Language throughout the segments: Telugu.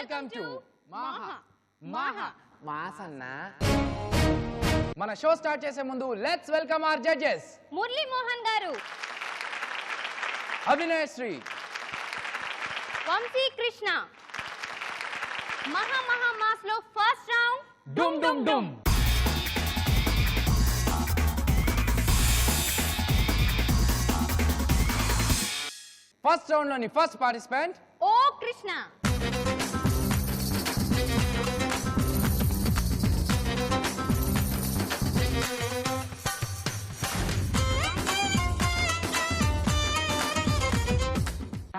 Welcome to Masanna. మన షో స్టార్ట్ చేసే ముందు let's welcome our judges. Murali Mohan గారు, అభినయ్ శ్రీ, వంశీ కృష్ణ. మహా మాస్ లో ఫస్ట్ రౌండ్ డుమ్ డుమ్ డుమ్. ఫస్ట్ రౌండ్ లోని ఫస్ట్ పార్టిసిపెంట్ ఓ కృష్ణ.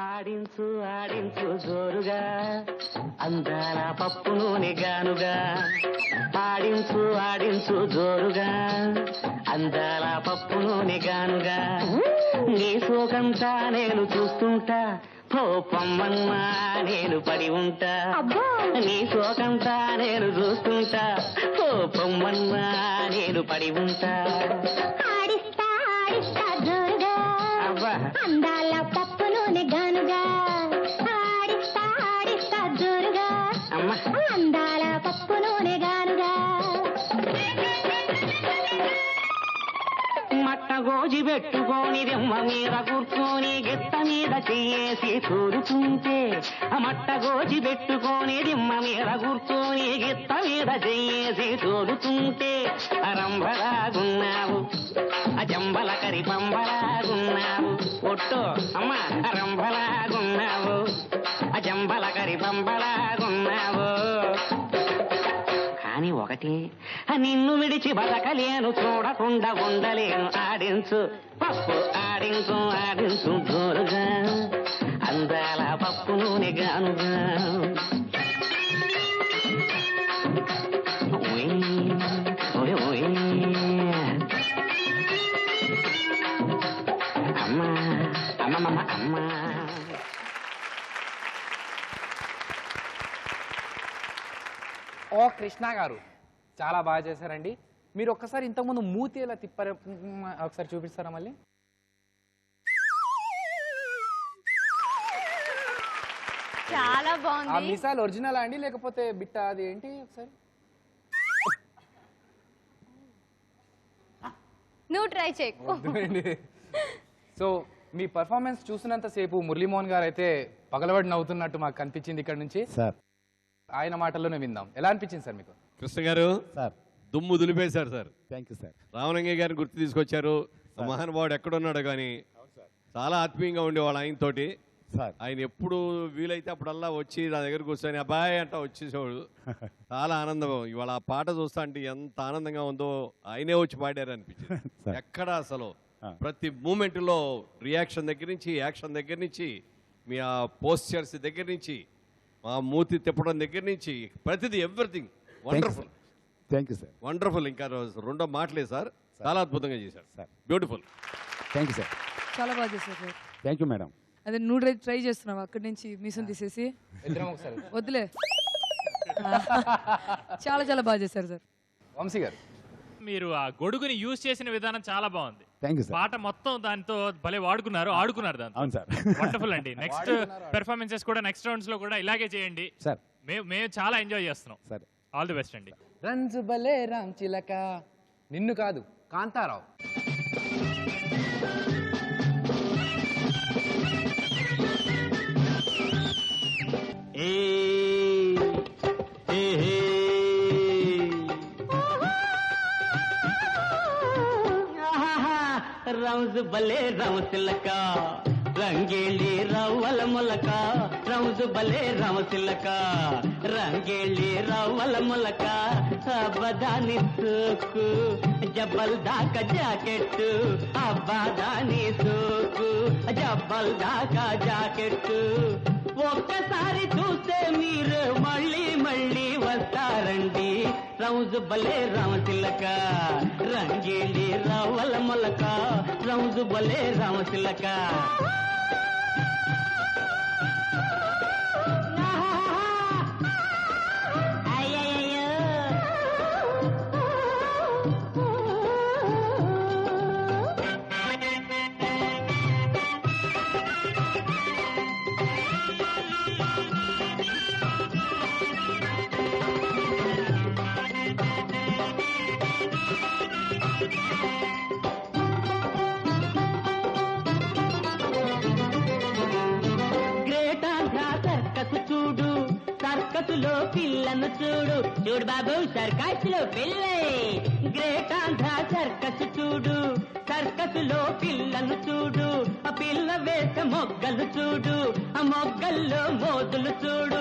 ఆడించు ఆడించు జోరుగా అందాల పప్పు నూనె గానుగా. ఆడించు ఆడించు జోరుగా అందాల పప్పు నూనె గానుగా. నీ సోకంతా నేను చూస్తుంటా, ఓ పొమ్మన్నా నేను పడి ఉంటా. నీ సోకంతా నేను చూస్తుంటా, ఓ పొమ్మన్నా నేను పడి ఉంటా. ఆడిస్తా ఆడిస్తా జోరుగా అందాల పప్పు నూనె గానుగా. ఆడిస్తా ఆడిస్తా జోరుగా అందాల పప్పు నూనె గానుగా. మట్ట గోజి పెట్టుకొని దిమ్మ మీద కూర్చొని గిత్త మీద చెయ్యేసి తోలుతుంటే. మట్ట గోజి పెట్టుకొని దిమ్మ మీద కూర్చొని గిత్త మీద చెయ్యేసి తోలుతుంటే. రంభలాగున్నావు జంబల కరి పంబలాగున్నావు. ఒట్టు అమ్మ రంభలాగున్నావు జంబల కరి పంబలాగున్నావు. కానీ ఒకటి నిన్ను విడిచి బతకలేను, చూడకుండా ఉండలేను. ఆడించు పప్పు ఆడించు ఆడించు జోరుగా అందాల పప్పు నూనె గానుగా. అమ్మా అమ్మమ్మ అమ్మా. ఓ కృష్ణ గారు, చాలా బాగా చేశారండి. మీరు ఒక్కసారి ఇంతకుముందు మూతి ఎలా తిప్పారు ఒకసారి చూపిస్తారా మళ్ళీ? చాలా ఆ బాగుంది. మిసాల్ ఒరిజినల్ అండి లేకపోతే బిట్ట అది ఏంటి ఒకసారి? నువ్వు ట్రై చేయి. సో మీ పర్ఫార్మెన్స్ చూసినంత సేపు మురళీమోహన్ గారు అయితే పగలబడి నవ్వుతున్నట్టు మాకు కనిపించింది ఇక్కడ నుంచి. సార్ ఆయన మాటల్లోనే విందాం. ఎలా అనిపించింది సార్ మీకు? కృష్ణ గారు సార్ దుమ్ము దులిపేశారు sir. Thank you sir. Ramalingaiah గారిని గుర్తు తీసుకొచ్చారు. మహానుభావుడు ఎక్కడున్నాడు కానీ చాలా ఆత్మీయంగా ఉండేవాళ్ళు ఆయనతోటి. సార్ ఆయన ఎప్పుడు వీలైతే అప్పుడల్లా వచ్చి నా దగ్గర కూర్చొని అబ్బాయి అంట వచ్చేసేవాడు. చాలా ఆనందం. ఇవాళ ఆ పాట చూస్తా అంటే ఎంత ఆనందంగా ఉందో. ఆయనే వచ్చి పాడారు అనిపించింది. ఎక్కడ అసలు ప్రతి మూమెంట్లో రియాక్షన్ దగ్గర నుంచి, యాక్షన్ దగ్గర నుంచి, మీ ఆ పోస్చర్స్ దగ్గర నుంచి, మా మూతి తిప్పడం దగ్గర నుంచి ప్రతిదీ everything wonderful. Thank you sir. Wonderful. ఇంకా రెండో మాటలే సార్. చాలా అద్భుతంగా చేశారు sir. Beautiful. Thank you sir. చాలా బాగా చేశారు సార్. Thank you madam. అదే నువ్వు ట్రై చేస్తున్నావు అక్కడి నుంచి మీసం తీసేసి? వద్దులే. చాలా చాలా బాగా చేశారు సార్. వంశీ గారు, మీరు ఆ గొడుగుని యూజ్ చేసిన విధానం చాలా బాగుంది. Thank you sir. పాట మొత్తం దాంతో భలే ఆడుకున్నారు దాంతో. అవును సార్. వండర్ఫుల్ అండి. నెక్స్ట్ పెర్ఫార్మెన్సెస్ కూడా నెక్స్ట్ రౌండ్స్ లో కూడా ఇలాగే చేయండి సార్. మేము చాలా ఎంజాయ్ చేస్తున్నాం. సరే, ఆల్ ది బెస్ట్ అండి. రంజు బలే రామ్ చిలక. నిన్ను కాదు, కాంతారావు. రౌజ్ బలే రౌసిలక రంగేళి రవ్వల మొలక. రౌజ్ బలే రౌసిలక రంగేళి రవ్వల మొలక. అబ్బదాని సోకు జబ్బల్ దాకా జాకెట్టు. అబ్బదాని సోకు జబ్బల్ దాకా జాకెట్టు. ఒక్కసారి చూస్తే మీరు మళ్ళీ మళ్ళీ వస్తారండి. రౌజు బలే రామచిలక రంగేళి రవ్వల మొలక. రౌజు బలే రామచిలక. సర్కస్సులో పిల్లను చూడు చూడు బాబు సర్కస్సులో పిల్లే గ్రేట్ ఆంధ్ర సర్కస్ చూడు సర్కస్సులో పిల్లను చూడు ఆ పిల్ల వేసే మొగ్గలు చూడు ఆ మొగ్గల్లో మోతులు చూడు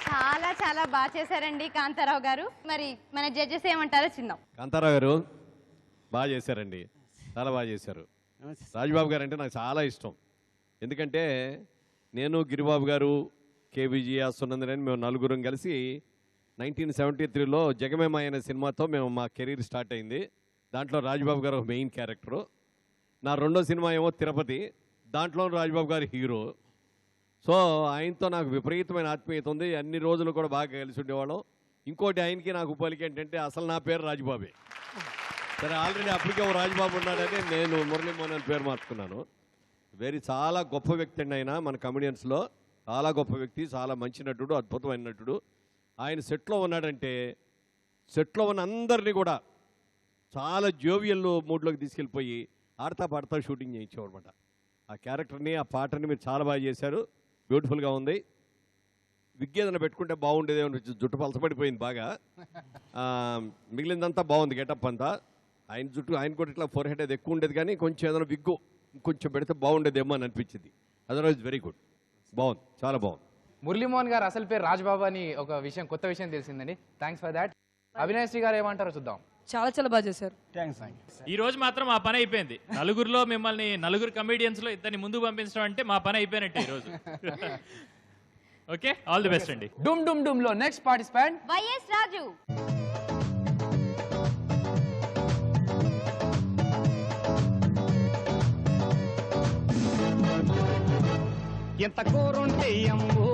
చాలా చాలా బాగా చేశారండి కాంతారావు గారు. మరి మన జడ్జెస్ ఏమంటారో చిన్నాం. కాంతారావు గారు బాగా చేశారండి, చాలా బాగా చేశారు. రాజబాబు గారు అంటే నాకు చాలా ఇష్టం. ఎందుకంటే నేను గిరిబాబు గారు కేబీజీ సునందన్ మేము నలుగురం కలిసి 1973లో జగమేమాయ అనే సినిమాతో మేము మా కెరీర్ స్టార్ట్ అయింది. దాంట్లో రాజబాబు గారు ఒక మెయిన్ క్యారెక్టరు. నా రెండో సినిమా ఏమో తిరుపతి, దాంట్లో రాజబాబు గారు హీరో. సో ఆయనతో నాకు విపరీతమైన ఆత్మీయత ఉంది. అన్ని రోజులు కూడా బాగా కలిసి ఉండేవాళ్ళం. ఇంకోటి ఆయనకి నాకు పోలిక ఏంటంటే అసలు నా పేరు రాజబాబే. సరే ఆల్రెడీ అప్పటికే ఓ రాజబాబు ఉన్నాడని నేను మురళీమోహన్ అని పేరు మార్చుకున్నాను. చాలా గొప్ప వ్యక్తి అండి ఆయన. మన కమెడియన్స్లో చాలా గొప్ప వ్యక్తి, చాలా మంచి నటుడు, అద్భుతమైన నటుడు. ఆయన సెట్లో ఉన్నాడంటే సెట్లో ఉన్న అందరినీ కూడా చాలా జోవియల్ మూడ్లోకి తీసుకెళ్ళిపోయి ఆడతా పాడతా షూటింగ్ చేయించేవాడు అనమాట. ఆ క్యారెక్టర్ని ఆ పాటని మీరు చాలా బాగా చేశారు, బ్యూటిఫుల్గా ఉంది. విగ్ ఏదైనా పెట్టుకుంటే బాగుండేది అనిపించింది, జుట్టు పలసపడిపోయింది బాగా. మిగిలిందంతా బాగుంది, గెటప్ అంతా. ఆయన జుట్టు ఆయన కూడా ఇట్లా ఫోర్ హెడ్ అది ఎక్కువ ఉండేది, కానీ కొంచెం ఏదైనా విగ్గు ఇంకొంచెం పెడితే బాగుండేదేమో అని అనిపించింది. అదర్వైజ్ వెరీ గుడ్, బాగుంది, చాలా బాగుంది. మురళీమోహన్ గారు అసలు పేరు రాజ్బాబు అని ఒక విషయం, కొత్త విషయం తెలిసిందండి. Thanks for that. అవినాష్ గారు ఏమంటారో చూద్దాం. చాలా చాలా బాగా చేశారు. ఈ రోజు మాత్రం మా పని అయిపోయింది. నలుగురులో మిమ్మల్ని నలుగురు కమెడియన్స్ లో ఇద్దరిని ముందు పంపించడం అంటే మా పని అయిపోయినట్టే ఈ రోజు. ఓకే, ఆల్ ది బెస్ట్ అండి. డుమ్ డుమ్ డుమ్ లో నెక్స్ట్ పార్టిసిపెంట్ వైఎస్ రాజు. ఎంత కూరుంటే అమ్ము,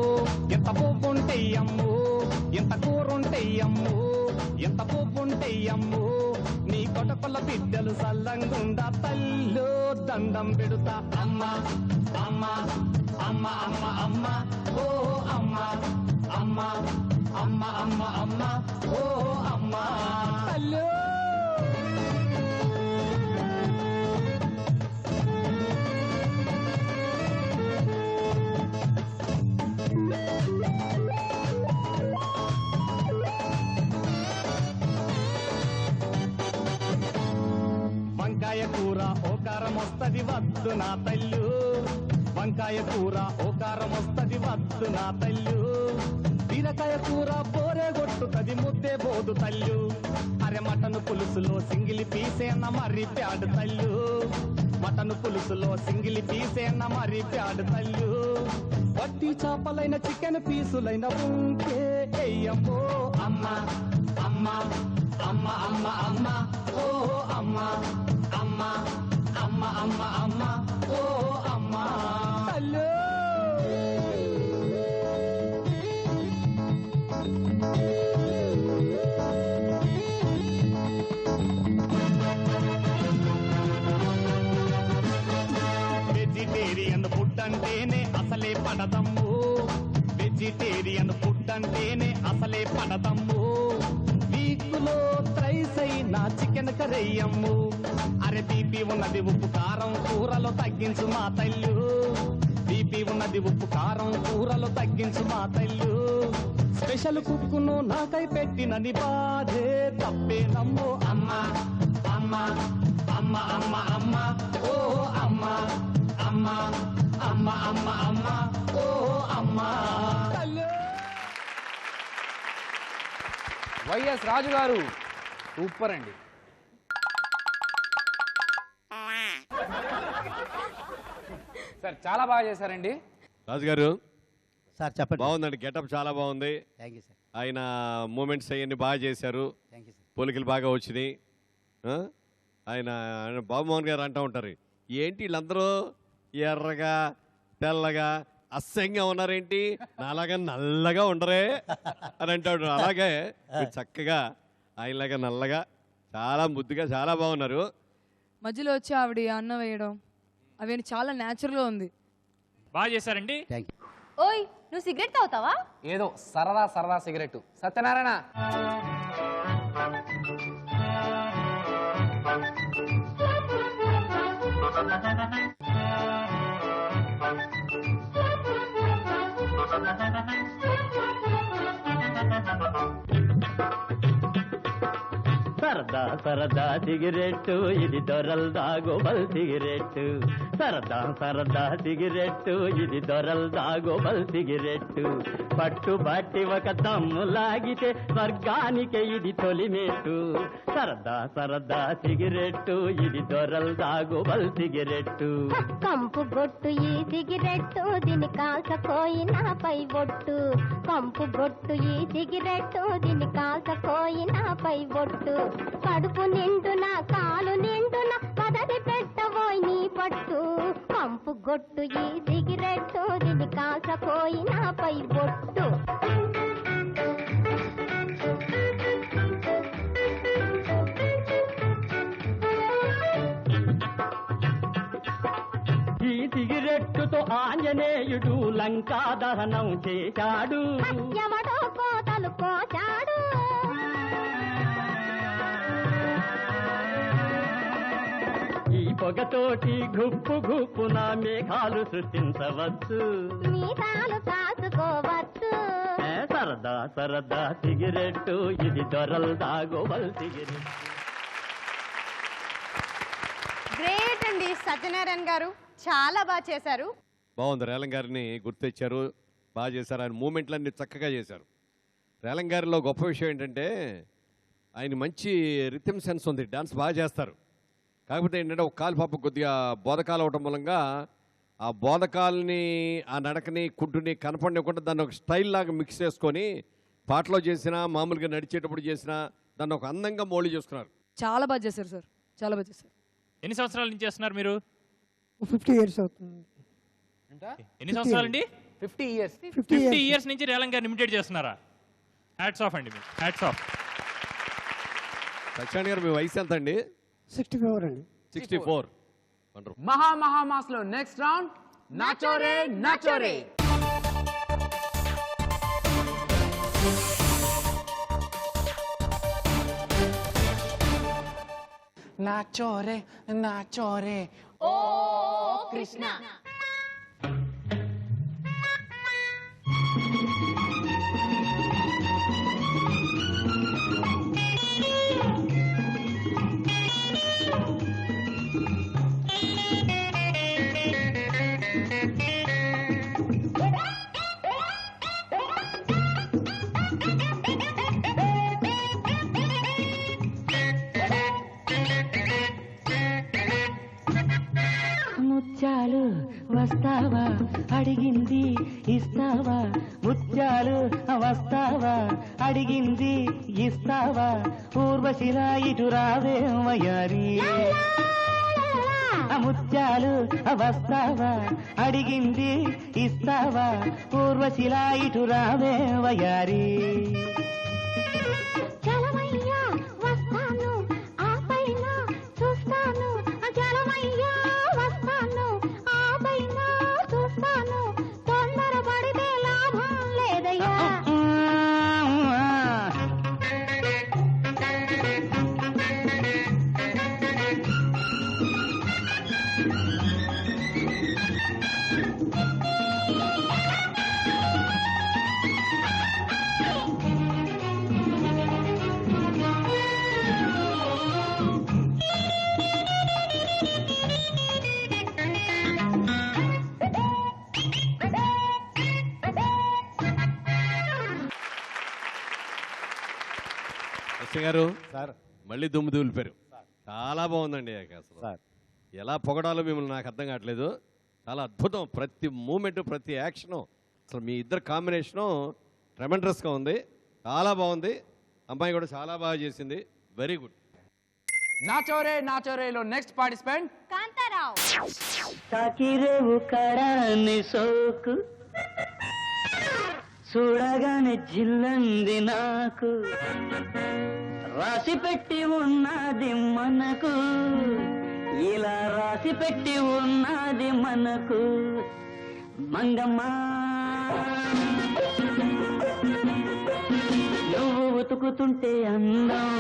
ఎంత పువ్వుంటే అమ్ము, ఎంత కూరుంటే అమ్ము, ఎంత పువ్వుంటే అమ్ము, నీ కొటకొల్ల బిడ్డలు సల్లంగుండా తల్లు దండం పెడుతా. అమ్మ అమ్మ అమ్మ అమ్మ అమ్మ ఓ అమ్మ అమ్మ అమ్మ అమ్మ అమ్మ ఓ అమ్మ తల్లు. వంకాయ కూర ఓ కారం వస్తది వద్దు నా తల్లు, వంకాయ కూర ఓ కారం వస్తది వద్దు నా తల్లు, బీరకాయ కూర బోరే కొట్టుతది ముద్దే బోదు తల్లు, అరే మటను పులుసులో సింగిలి పీసేన మరి ప్యాడు తల్లు, మటను పులుసులో సింగిలి పీసేన మరి ప్యాడు తల్లు, వట్టి చేపలైన చికెన్ పీసులైన ఉంటే ఎయ్యమ్మో అమ్మ అమ్మ అమ్మ అమ్మ అమ్మ ఓ అమ్మ అమ్మ అమ్మ అమ్మ అమ్మ ఓ అమ్మ హలో. వెజిటేరియన్ ఫుడ్ అంటేనే అసలే పడదమ్ము, వెజిటేరియన్ ఫుడ్ అంటేనే అసలే పడదమ్ము, వీకులో త్రైస్ అయినా చికెన్ కర్రీయమ్ము, అరే బీపీ ఉన్నది ఉప్పు కారం కూరలో తగ్గించు మా తల్లు, బీపీ ఉన్నది ఉప్పు కారం కూరలో తగ్గించు మా తల్లు, స్పెషల్ కుక్కును నాకై పెట్టినని బాధే తప్పే నమ్ము. అమ్మ అమ్మ అమ్మ అమ్మ అమ్మ ఓ అమ్మ అమ్మ అమ్మ అమ్మ అమ్మ ఓ అమ్మ తల్లు. వైఎస్ రాజు గారు సూపర్ అండి. సార్ చాలా బాగా చేశారండి. రాజు గారు సార్ చెప్పండి. బాగుందండి, గెటప్ చాలా బాగుంది. Thank you sir. ఆయన మూమెంట్స్ అవన్నీ బాగా చేశారు, థ్యాంక్ యూ సార్. పోలికలు బాగా వచ్చినాయి. ఆయన బాబుమోహన్ గారు అంటూ ఉంటారు, ఏంటి వీళ్ళందరూ ఎర్రగా తెల్లగా అసహ్యంగా ఉన్నారేంటి, నాలాగా నల్లగా ఉండరే అని అంటాడు. అలాగే మీరు చక్కగా ఆయనలాగా నల్లగా చాలా ముద్దుగా చాలా బాగున్నారు. మధ్యలో వచ్చి ఆవిడ అన్నం వేయడం అవన్నీ చాలా న్యాచురల్గా ఉంది. బాగా చేశారండి. Thank you. ఓయ్, నువ్వు సిగరెట్ తాగుతావా? ఏదో సరదా సరదా సిగరెట్. సత్యనారాయణ సరదా సరదా సిగరెట్టు ఇది దొరల్ దాగోబల్ సిగరెట్టు సరదా సరదా సిగరెట్టు ఇది దొరల్ దాగోబల్ సిగరెట్టు పట్టు బట్టి ఒక దమ్ము లాగితే స్వర్గానికి ఇది తొలిమెట్టు సరదా సరదా సిగరెట్టు ఇది దొరల్ దాగోబల్ సిగరెట్టు కంపు గొట్టు ఈ సిగరెట్టు దీని కాల్చకోయినాపై బొట్టు కంపు గొట్టు ఈ సిగరెట్టు దీని కాల్చకోయినాపై బొట్టు కడుపు నిండున కాలు నిండున పదవి పెట్టబోయి నీ పట్టు కంపు గొట్టు ఈ సిగరెట్టు దీని కాల్చకోయినాపై బొట్టు ఈ సిగరెట్టుతో ఆంజనేయుడు లంకా దహనం చేశాడు ఎవడో కోతలు కోచాడు ఈ పొగతోటి గుప్పు గుప్పున మేఘాలు సృష్టించవచ్చు మీసాలు కాసుకోవచ్చు సరదా సరదా సిగరెట్టు ఇది దొరల్ దాగోబల్ సిగరెట్టు గ్రేట్ అండి సత్యనారాయణ గారు, చాలా బాగా చేశారు. బాగుంది. రేలం గారిని గుర్తొచ్చారు, బాగా చేశారు. ఆయన మూమెంట్లన్నీ చక్కగా చేశారు. రేలం గారిలో గొప్ప విషయం ఏంటంటే ఆయన మంచి రిథమ్ సెన్స్ ఉంది, డాన్స్ బాగా చేస్తారు. కాకపోతే ఏంటంటే ఒక కాలు పాప కొద్దిగా బోధకాలు అవటం మూలంగా ఆ బోధకాలని ఆ నడకని కుంటుని కనపడకుండా దాన్ని ఒక స్టైల్ లాగా మిక్స్ చేసుకొని పాటలో చేసినా మామూలుగా నడిచేటప్పుడు చేసినా దాన్ని ఒక అందంగా మోళీ చేసుకున్నారు. చాలా బాగా చేశారు సార్, చాలా బాగా చేశారు. ఎన్ని సంవత్సరాల నుంచి చేస్తున్నారు మీరు? 50 years అవుతుంది. ఎన్ని సంవత్సరాలండి? 50 years. 50 years నుంచి రేలం గారిని ఇమిటేట్ చేస్తున్నారా? హ్యాట్స్ ఆఫ్ అండి, మీకు హ్యాట్స్ ఆఫ్. సత్యనారాయణ గారు మీ వయసు ఎంత అండి? 64 అండి. 64. మహామాస్ లో నెక్స్ట్ రౌండ్ నాచోరే నాచోరే. నాచోరే నాచోరే ఓ కృష్ణ. ముత్యాలు వస్తావా అడిగింది ఇస్తావా ముత్యాలు వస్తావా అడిగింది ఇస్తావా ఊర్వశిలా ఇటు రావే వయారి ముత్యాలు వస్తావా అడిగింది ఇస్తావా ఊర్వశిలా ఇటు రావే వయారి చలమయ్యా వస్తాను ఆ పైన చూస్తాను చలమయ్యా వస్తాను ఆ పైన చూస్తాను తొందరపడితే లాభం లేదయ్యా గారు సార్ మళ్ళీ దుమ్ము దూలిపారు. చాలా బాగుందండి. అసలు సార్ ఎలా పొగడాలో మిమ్మల్ని నాకు అర్థం కావట్లేదు. చాలా అద్భుతం. ప్రతి మూమెంట్, ప్రతి యాక్షను, అసలు మీ ఇద్దరు కాంబినేషను ట్రెమెండరస్గా ఉంది. చాలా బాగుంది. అమ్మాయి కూడా చాలా బాగా చేసింది. Very good. నాచోరే నాచోరేలో నెక్స్ట్ పార్టిసిపెంట్ కాంతారావు. తాకిరేవు కడాన్ని సోకు చూడగానే జిల్లంది నాకు రాసి పెట్టి ఉన్నది మనకు ఇలా రాసి పెట్టి ఉన్నది మనకు మంగమ్మ నువ్వు ఉతుకుతుంటే అందం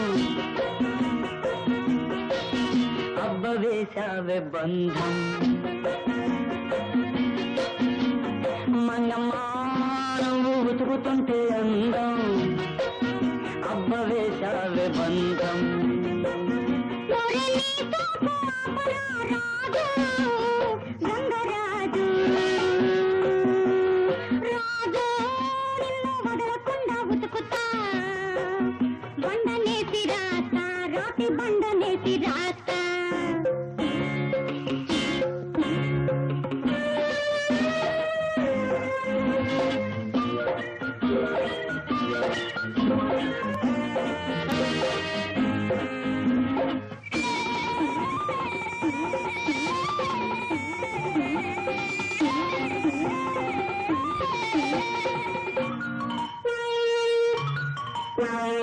అబ్బ వేశావే బంధం మంగమ్మ నువ్వు ఉతుకుతుంటే అందం అబ్బ వేశావే బంధం ఉండనేటి రాత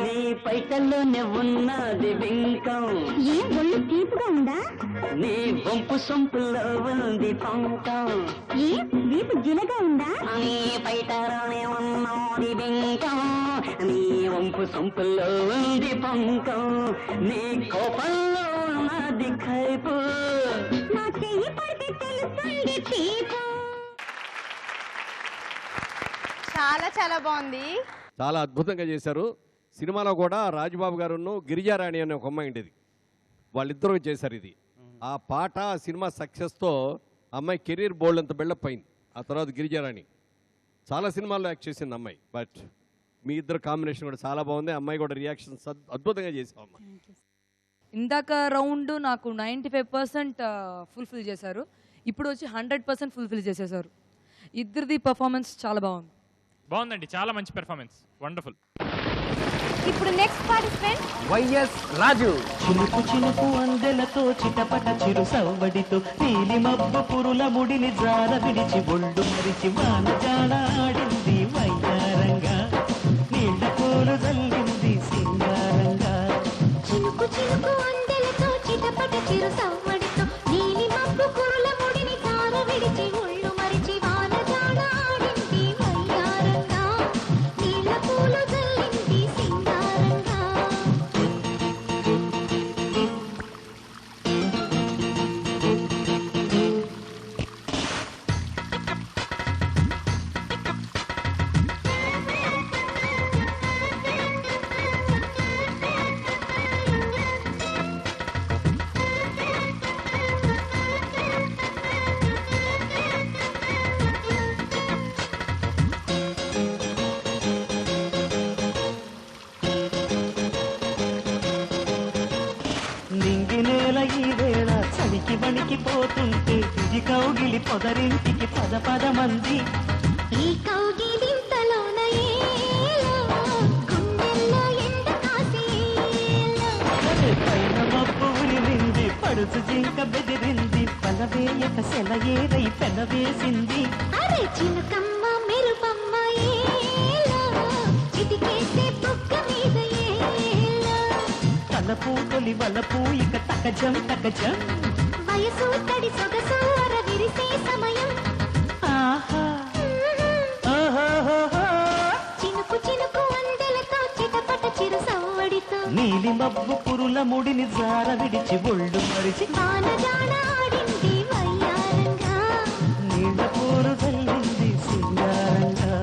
నీ పైటల్లోనే ఉన్నది వెంకం ఏ ఒళ్ళు తీపుగా ఉందా నీ వంపు సొంపులో ఉంది పంకం ఏ వీపు జిలగా ఉందా నీ పైటలోనే ఉన్నది వెంకం నీ వంపు సొంపులో ఉంది పంకం నీ కోపంలో ఉన్నది కైపు నా చెయ్యి పడితే తెలుస్తుంది తీపు చాలా చాలా బాగుంది. చాలా అద్భుతంగా చేశారు. సినిమాలో కూడా రాజబాబు గారును గిరిజారాణి అనే ఒక అమ్మాయి ఉండేది, వాళ్ళిద్దరూ చేశారు ఇది. ఆ పాట సినిమా సక్సెస్తో అమ్మాయి కెరీర్ బోల్డ్ అంత బిల్డప్ అయింది. ఆ తర్వాత గిరిజారాణి చాలా సినిమాల్లో యాక్ట్ చేసింది అమ్మాయి. బట్ మీ ఇద్దరు కాంబినేషన్ కూడా చాలా బాగుంది. అమ్మాయి కూడా రియాక్షన్స్ అద్భుతంగా చేసాం అమ్మ. ఇందాక రౌండ్ నాకు 95% ఫుల్ఫిల్ చేశారు, ఇప్పుడు వచ్చి 100% ఫుల్ఫిల్ చేసేసారు. ఇద్దరిది పర్ఫార్మెన్స్ చాలా బాగుంది. బాగుందండి, చాలా మంచి పెర్ఫార్మెన్స్, వండర్ఫుల్. ఇప్పుడు నెక్స్ట్ పార్టిసిపెంట్ వైఎస్ రాజు. చినుకు చినుకు అందెలతో చిటపట చిరు సవ్వడితో నీలి మబ్బు పురుల ముడిని జార విడిచి ఒళ్ళు మరిచి వాన జాడ ఆడింది వయ్యారంగా నీళ్ళ పూలు జల్లింది సింగారంగా చినుకు చినుకు అందెలతో చిటపట చిరు సవ్వడితో నీలి మబ్బు కురుల ముడిని తార విడిచి ఒళ్ళు మరిచి వాన జాడ ఆడింది వయ్యారంగా నీళ్ళ పూలు జల్లింది సింగారంగా నింగి నేల ఈ వేళ చలికి వణికిపోతుంటే ఇది కౌగిలి పొదరింటికి పద పద మంది ఈ కౌగిలింతలోన ఏలో గుండెల్లో ఎండ కాసేలో పైన మబ్బు ఉరిమింది పడుచు జింక బెదిరింది పలవేయక సెలయేరై పెనవేసింది అరే చిలకమ్మ మెరుపమ్మ ఏలో చిటికేసే బుగ్గ మీద ఏలో తలపూ తొలి వలపూ ఇక తకజం తకజం వయసు తడి సొగసు అర విరిసే సమయం ఆహా ఓహోహోహో. చినుకు చినుకు అందెలతో చిటపట చిరు సవ్వడితో నీలి మబ్బు పురుల ముడిని జార విడిచి ఒళ్ళు మరిచి వాన జాడ ఆడింది వయ్యారంగా నీళ్ళ పూలు చల్లింది సింగారంగా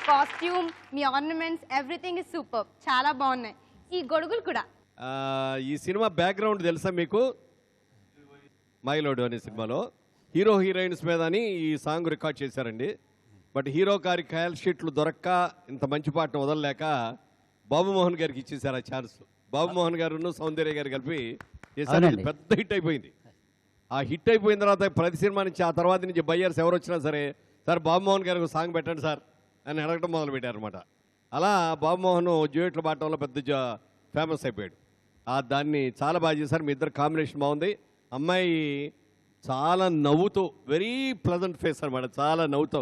కాస్ట్యూమ్, మీ ఆర్నమెంట్స్, ఎవ్రీథింగ్ ఇస్ సూపర్. చాలా బాగున్నాయి. ఈ గొడుగులు కూడా. ఈ సినిమా బ్యాక్గ్రౌండ్ తెలుసా మీకు? మైలోడు అనే సినిమాలో హీరో హీరోయిన్స్ మీద అని ఈ సాంగ్ రికార్డ్ చేశారండి. బట్ హీరో గారి ఖయాల్ షీట్లు దొరక్క ఇంత మంచి పాటను వదలలేక బాబు మోహన్ గారికి ఇచ్చేసారు ఆ ఛాన్స్. బాబు మోహన్ గారు సౌందర్య గారు కలిపి చేశారు. పెద్ద హిట్ అయిపోయింది. ఆ హిట్ అయిపోయిన తర్వాత ప్రతి సినిమా నుంచి ఆ తర్వాత నుంచి బయ్యర్స్ ఎవరు వచ్చినా సరే, సార్ బాబు మోహన్ గారికి సాంగ్ పెట్టండి సార్ అని అడగటం మొదలు పెట్టారనమాట. అలా బాబు మోహన్ డ్యూయెట్లు పాడటంలో పెద్ద ఫేమస్ అయిపోయాడు. దాన్ని చాలా బాగా చేశారు. మీ ఇద్దరు కాంబినేషన్ బాగుంది. అమ్మాయి చాలా నవ్వుతూ, వెరీ ప్లెజెంట్ ఫేస్ అనమాట, చాలా నవ్వుతూ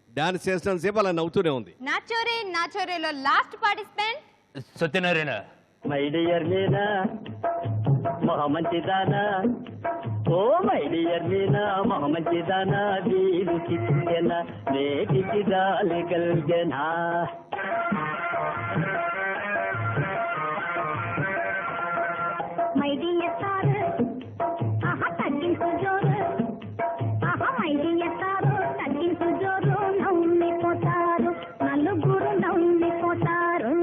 డాన్స్ చేసినంతసేపు అలా నవ్వుతూనే ఉంది. నాచోరే నాచోరేలో last participant Satyanarayana. My dear Meena మహామంచిదానా ఓ మై డియర్ మీనా మంచిదానా వీలు చిక్కెనా నేటికి రాలిగల్గెనా మై డియర్ సార్ ఆహా తగ్గించు జోరు ఆహా మై డియర్ సార్ తగ్గించు జోరు నవ్వునిపోతారు నలుగురు నవ్వునిపోతారు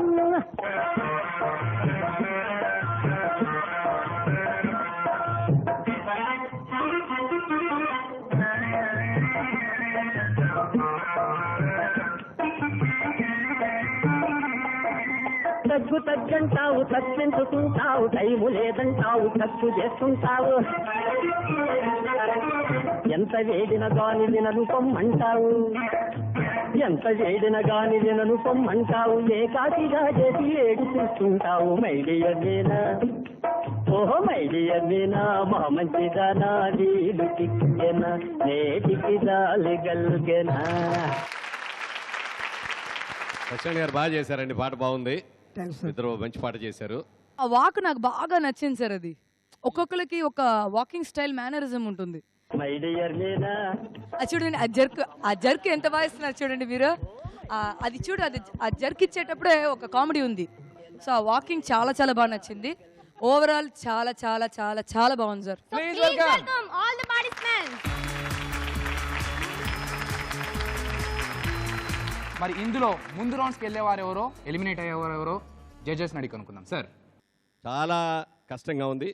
తగ్గు తగ్గంటావు తగ్గించుకుంటావు టైము లేదంటావు ఖర్చు చేస్తుంటావు ఎంత వేడిన గాని వినను పొమ్మంటావు ఎంత వేడిన గాని వినను పొమ్మంటావు ఏకాకిగా చేసి ఏడు చూస్తుంటావు మైడియర్ మీనా ఓహో మైడియర్ మీనా మా మంచిదానా వీలు చిక్కెనా నేటికి రాలిగల్గెనా. లక్ష్మణ్ గారు బాగా చేశారండి, పాట బాగుంది. ఇద్దరు మంచి పాట చేశారు. ఆ వాక్ నాకు బాగా నచ్చింది సార్. అది ఒక్కొక్కరికి ఒక వాకింగ్ స్టైల్ మేనరిజం ఉంటుంది. మై డియర్ మీనా అది చూడండి, ఆ జర్క్ ఎంత బాగా ఇస్తున్నారు చూడండి మీరు. అది చూడు, అది ఆ జర్క్ ఇచ్చేటప్పుడే ఒక కామెడీ ఉంది. సో ఆ వాకింగ్ చాలా చాలా బాగా నచ్చింది. ఓవరాల్ చాలా చాలా చాలా చాలా బాగుంది sir. Please welcome all the participants. మరి ఇందులో ముందు రౌండ్స్కి వెళ్ళేవారు ఎవరో, ఎలిమినేట్ అయ్యేవారు ఎవరో జడ్జెస్ని అడిగి కనుక్కుందాం సార్. చాలా కష్టంగా ఉంది.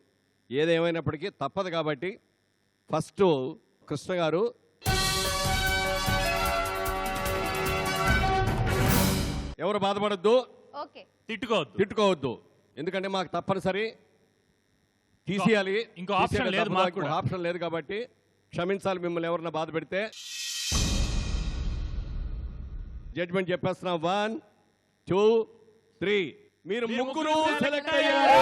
ఏదేమైనప్పటికీ తప్పదు కాబట్టి ఫస్ట్ కృష్ణ గారు ఎవరు బాధపడద్దు, ఓకే, తిట్టుకోవద్దు. ఎందుకంటే మాకు తప్పనిసరి తీసేయాలి. ఇంకో ఆప్షన్ లేదు, మాకు కూడా ఆప్షన్ లేదు కాబట్టి క్షమించాలి మిమ్మల్ని ఎవరన్నా బాధ పెడితే. జడ్జ్మెంట్ చెప్పేస్తున్నాం. 1 2 3 మీరు ముగ్గురు సెలెక్ట్ అయ్యారు.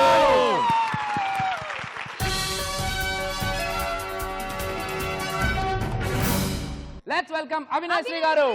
లెట్స్ వెల్కమ్ అవినాశ్రీ గారు.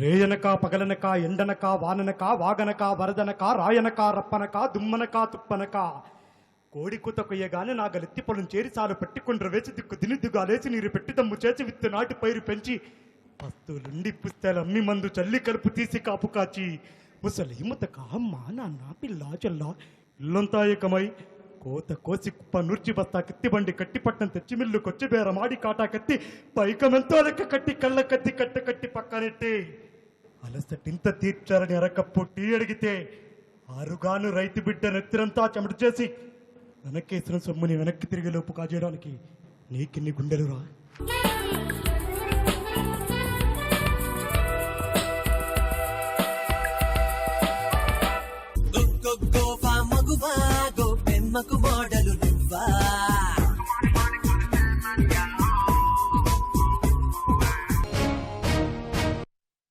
రేయనక పగలనక ఎండనక వాననక వాగనక వరదనక రాయనక రప్పనక దుమ్మనక తుప్పనక కోడి కూత కొయ్యగానే నాగలెత్తి పొలం చేరి సాలు పట్టికుండ్ర వేసి దిక్కు దినిద్దుగా లేచి నీరు పెట్టి తమ్ము చేసి విత్తు నాటి పైరు పెంచి పస్తులుండి పుస్తలు అమ్మి మందు చల్లి కలుపు తీసి కాపు కాచి ముసలి ముతక అమ్మ నాన్న పిల్ల చెల్ల ఇల్లంతా ఏకమై కోత కోసి కుప్ప నూర్చి బస్తా కిత్తి బండి కట్టి పట్టణం తెచ్చి మిల్లు కొచ్చి బేర మాడి కాటా కత్తి పైకమెంతో లెక్క కట్టి కళ్ళ కత్తి కట్ట కట్టి పక్కనెట్టి అలసటింత తీర్చారని అరకప్పు టీ అడిగితే ఆరుగాను రైతు బిడ్డ నెత్తిరంతా చెమట చేసి వెనక్కేసిన సొమ్ముని వెనక్కి తిరిగి లోపు కాజేయడానికి నీకిన్ని గుండెలురా. మగువా గో పెమ్మకు మోడలు నువ్వా